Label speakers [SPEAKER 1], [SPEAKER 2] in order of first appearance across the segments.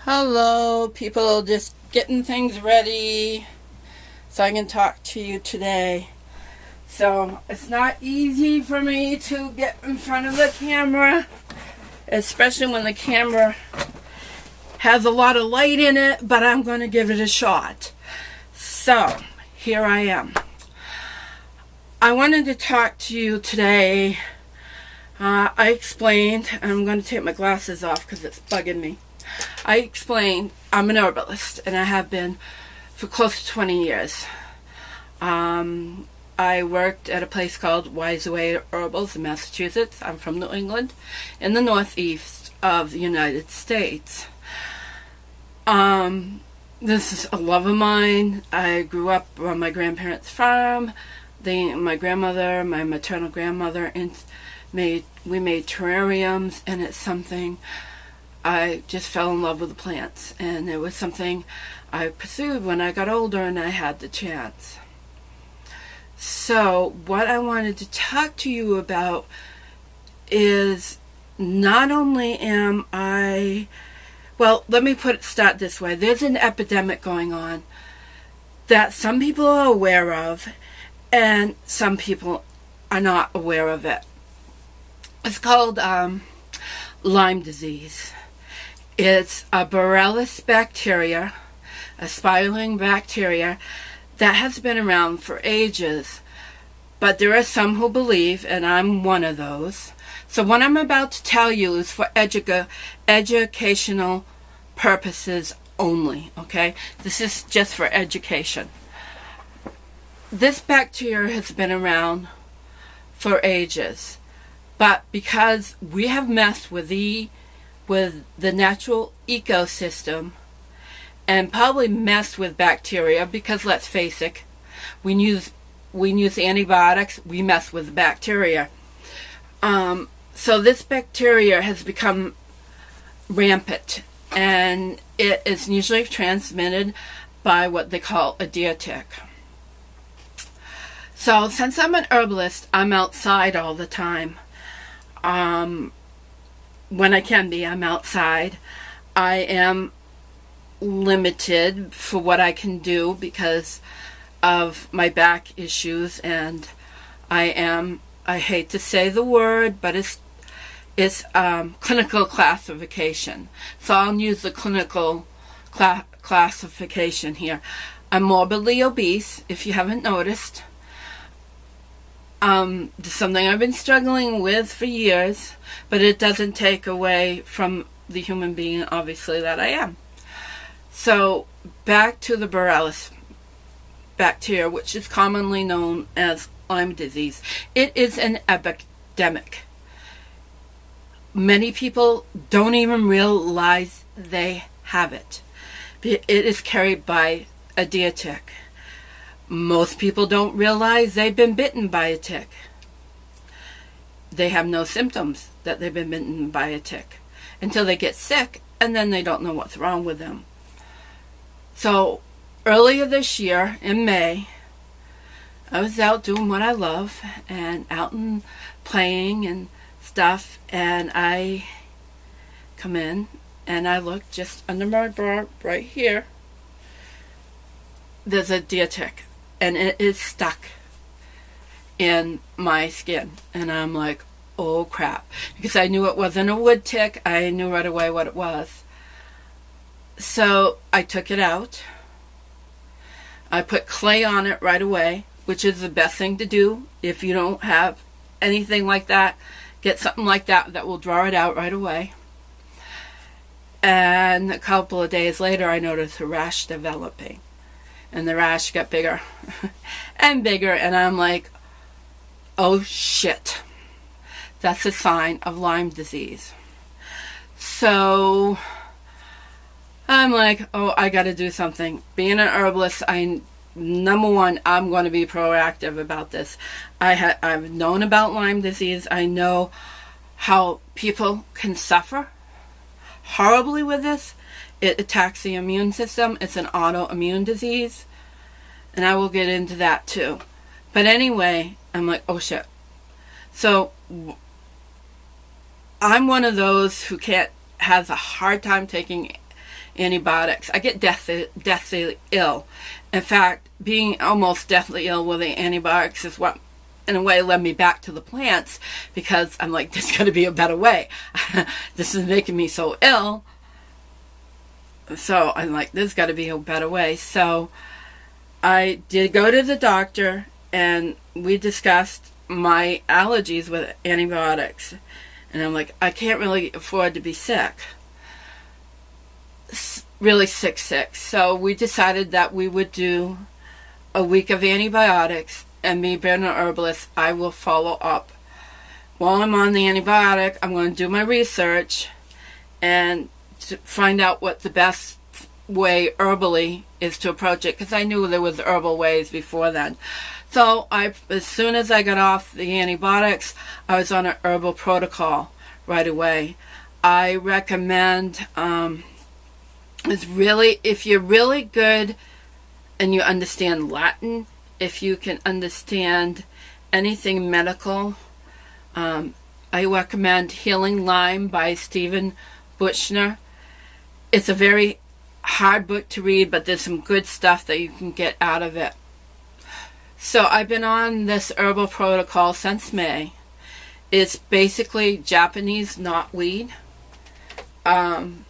[SPEAKER 1] Hello, people, just getting things ready so I can talk to you today. So, it's not easy for me to get in front of the camera, especially when the camera has a lot of light in it, but I'm going to give it a shot. So, here I am. I wanted to talk to you today. I explained, I'm going to take my glasses off because it's bugging me. I explained I'm an herbalist, and I have been for close to 20 years. I worked at a place called Wise Away Herbals in Massachusetts. I'm from New England, in the northeast of the United States. This is a love of mine. I grew up on my grandparents' farm. My grandmother, my maternal grandmother, and we made terrariums, and it's something I just fell in love with the plants, and it was something I pursued when I got older and I had the chance. So what I wanted to talk to you about is not only am I, well, let me start this way. There's an epidemic going on that some people are aware of and some people are not aware of it. It's called Lyme disease. It's a Borrelia bacteria, a spiraling bacteria that has been around for ages. But there are some who believe, and I'm one of those. So what I'm about to tell you is for educational purposes only, okay? This is just for education. This bacteria has been around for ages. But because we have messed with the natural ecosystem and probably messed with bacteria, because let's face it, we use antibiotics, we mess with bacteria. So this bacteria has become rampant, and it is usually transmitted by what they call a deer tick. So since I'm an herbalist, I'm outside all the time. When I can be, I'm outside. I am limited for what I can do because of my back issues, and I hate to say the word, but it's clinical classification. So I'll use the clinical classification here. I'm morbidly obese, if you haven't noticed. It's something I've been struggling with for years, but it doesn't take away from the human being, obviously, that I am. So, back to the Borrelia bacteria, which is commonly known as Lyme disease. It is an epidemic. Many people don't even realize they have it. It is carried by a deer tick. Most people don't realize they've been bitten by a tick. They have no symptoms that they've been bitten by a tick until they get sick, and then they don't know what's wrong with them. So earlier this year, in May, I was out doing what I love and out and playing and stuff, and I come in and I look just under my bra right here. There's a deer tick, and it is stuck in my skin. And I'm like, oh crap. Because I knew it wasn't a wood tick. I knew right away what it was. So I took it out. I put clay on it right away, which is the best thing to do. If you don't have anything like that, get something like that that will draw it out right away. And a couple of days later, I noticed a rash developing. And the rash got bigger and bigger, and I'm like, oh shit. That's a sign of Lyme disease. So I'm like, oh, I got to do something. Being an herbalist, number one, I'm going to be proactive about this. I've known about Lyme disease. I know how people can suffer horribly with this. It attacks the immune system. It's an autoimmune disease. And I will get into that too. But anyway, I'm like, oh shit. So I'm one of those who has a hard time taking antibiotics. I get deathly ill. In fact, being almost deathly ill with the antibiotics is what, in a way, led me back to the plants, because I'm like, there's got to be a better way. This is making me so ill. So I'm like, there's got to be a better way. So I did go to the doctor, and we discussed my allergies with antibiotics. And I'm like, I can't really afford to be sick. Really sick. So we decided that we would do a week of antibiotics, and me being an herbalist, I will follow up. While I'm on the antibiotic, I'm going to do my research and to find out what the best way herbally is to approach it, because I knew there was herbal ways before then. So as soon as I got off the antibiotics, I was on an herbal protocol right away. I recommend, if you're really good and you understand Latin, if you can understand anything medical, I recommend Healing Lyme by Stephen Buchner. It's a very hard book to read, but there's some good stuff that you can get out of it. So I've been on this herbal protocol since May. It's basically Japanese knotweed. And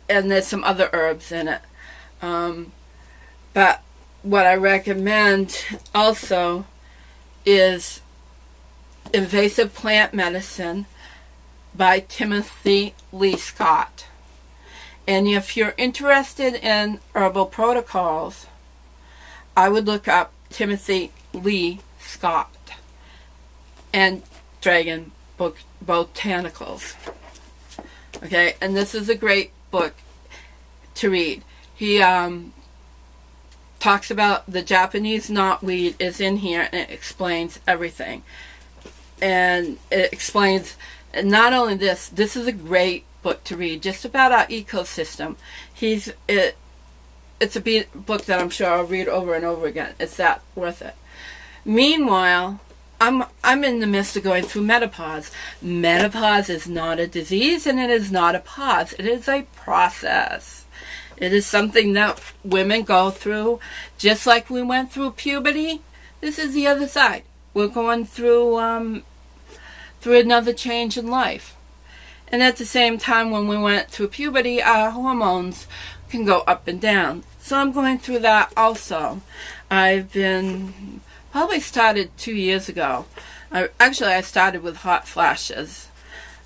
[SPEAKER 1] there's some other herbs in it. But what I recommend also is Invasive Plant Medicine by Timothy Lee Scott. And if you're interested in herbal protocols, I would look up Timothy Lee Scott and Dragon Botanicals. Okay, and this is a great book to read. He talks about the Japanese knotweed is in here, and it explains everything. And it explains, and not only this is a great book to read just about our ecosystem. It's a book that I'm sure I'll read over and over again. It's that worth it. Meanwhile, I'm in the midst of going through menopause. Menopause is not a disease, and it is not a pause. It is a process. It is something that women go through, just like we went through puberty. This is the other side. We're going through another change in life. And at the same time, when we went through puberty, our hormones can go up and down. So I'm going through that also. I've been probably started 2 years ago. I started with hot flashes.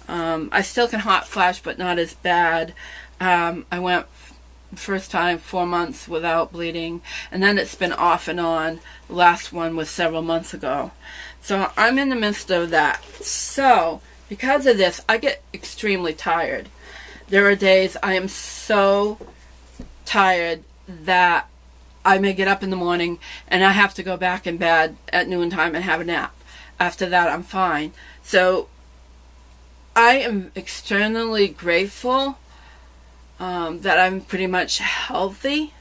[SPEAKER 1] I still can hot flash, but not as bad. I went first time 4 months without bleeding, and then it's been off and on. The last one was several months ago. So I'm in the midst of that. So because of this, I get extremely tired. There are days I am so tired that I may get up in the morning and I have to go back in bed at noontime and have a nap. After that, I'm fine. So I am extremely grateful that I'm pretty much healthy.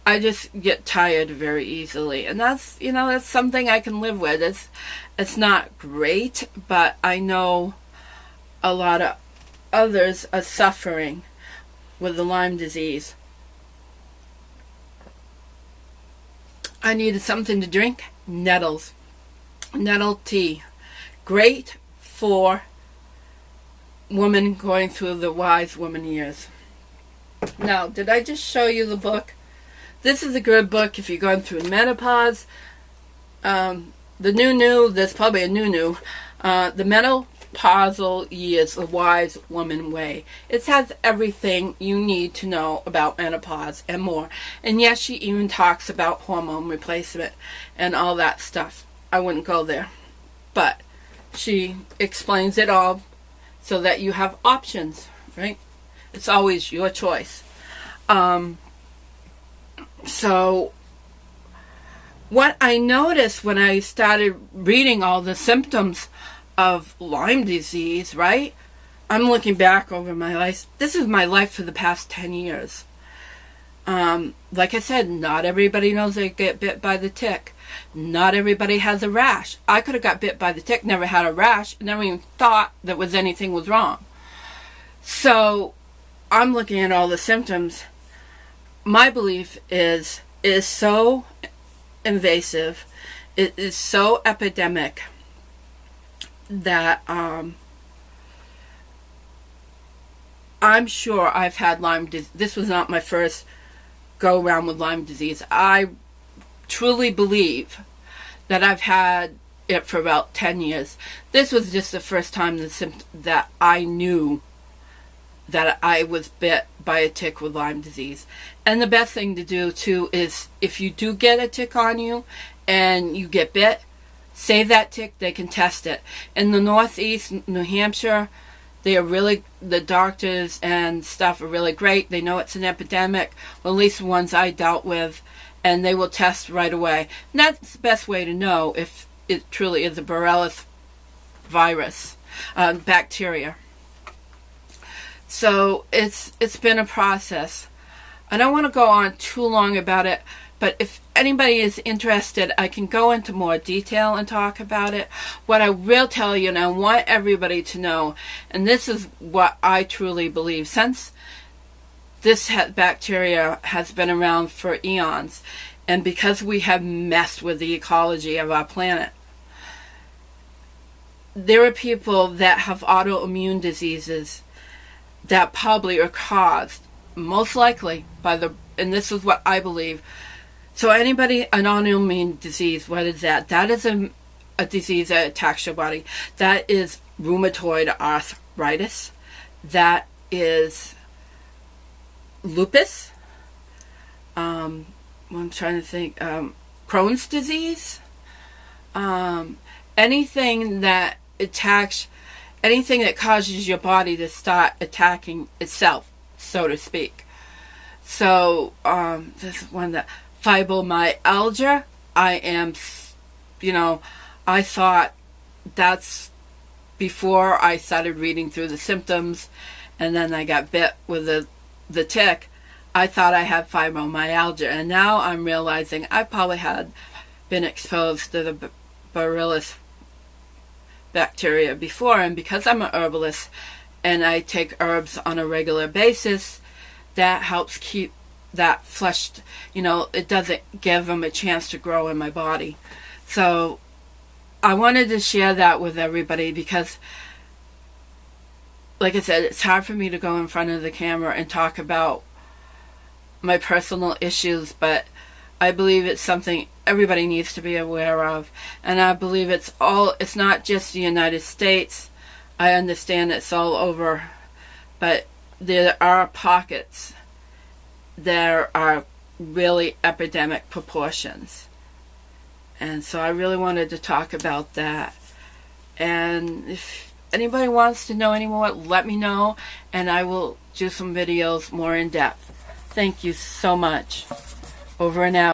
[SPEAKER 1] I just get tired very easily, and that's something I can live with. It's not great, but I know a lot of others are suffering with the Lyme disease. I needed something to drink. Nettles. Nettle tea. Great for women going through the wise woman years. Now, did I just show you the book? This is a good book if you're going through menopause. There's probably a new. The Menopausal Years, The Wise Woman Way. It has everything you need to know about menopause and more. And yes, she even talks about hormone replacement and all that stuff. I wouldn't go there. But she explains it all so that you have options, right? It's always your choice. So what I noticed when I started reading all the symptoms of Lyme disease, right? I'm looking back over my life. This is my life for the past 10 years. Like I said, not everybody knows they get bit by the tick. Not everybody has a rash. I could have got bit by the tick, never had a rash, never even thought that anything was wrong. So I'm looking at all the symptoms. My belief is it is so invasive, it is so epidemic that I'm sure I've had Lyme disease. This was not my first go around with Lyme disease. I truly believe that I've had it for about 10 years. This was just the first time that I knew that I was bit by a tick with Lyme disease. And the best thing to do too is, if you do get a tick on you and you get bit, save that tick. They can test it. In the Northeast, New Hampshire, the doctors and stuff are really great. They know it's an epidemic, well, at least the ones I dealt with, and they will test right away. And that's the best way to know if it truly is a Borrelia virus, bacteria. So it's been a process. I don't want to go on too long about it, but if anybody is interested, I can go into more detail and talk about it. What I will tell you, and I want everybody to know, and this is what I truly believe, since this bacteria has been around for eons, and because we have messed with the ecology of our planet, there are people that have autoimmune diseases that probably are caused, most likely, by and this is what I believe. So anybody, an autoimmune disease, what is that? That is a disease that attacks your body. That is rheumatoid arthritis. That is lupus. I'm trying to think. Crohn's disease. Anything that attacks, anything that causes your body to start attacking itself, so to speak. So this is one that fibromyalgia. I thought that's before I started reading through the symptoms, and then I got bit with the tick. I thought I had fibromyalgia, and now I'm realizing I probably had been exposed to the Borrelia bacteria before, and because I'm an herbalist and I take herbs on a regular basis, that helps keep that flushed, it doesn't give them a chance to grow in my body. So I wanted to share that with everybody because, like I said, it's hard for me to go in front of the camera and talk about my personal issues, but I believe it's something everybody needs to be aware of. And I believe it's not just the United States. I understand it's all over, but there are pockets. There are really epidemic proportions. And so I really wanted to talk about that. And if anybody wants to know any more, let me know, and I will do some videos more in depth. Thank you so much. Over and out.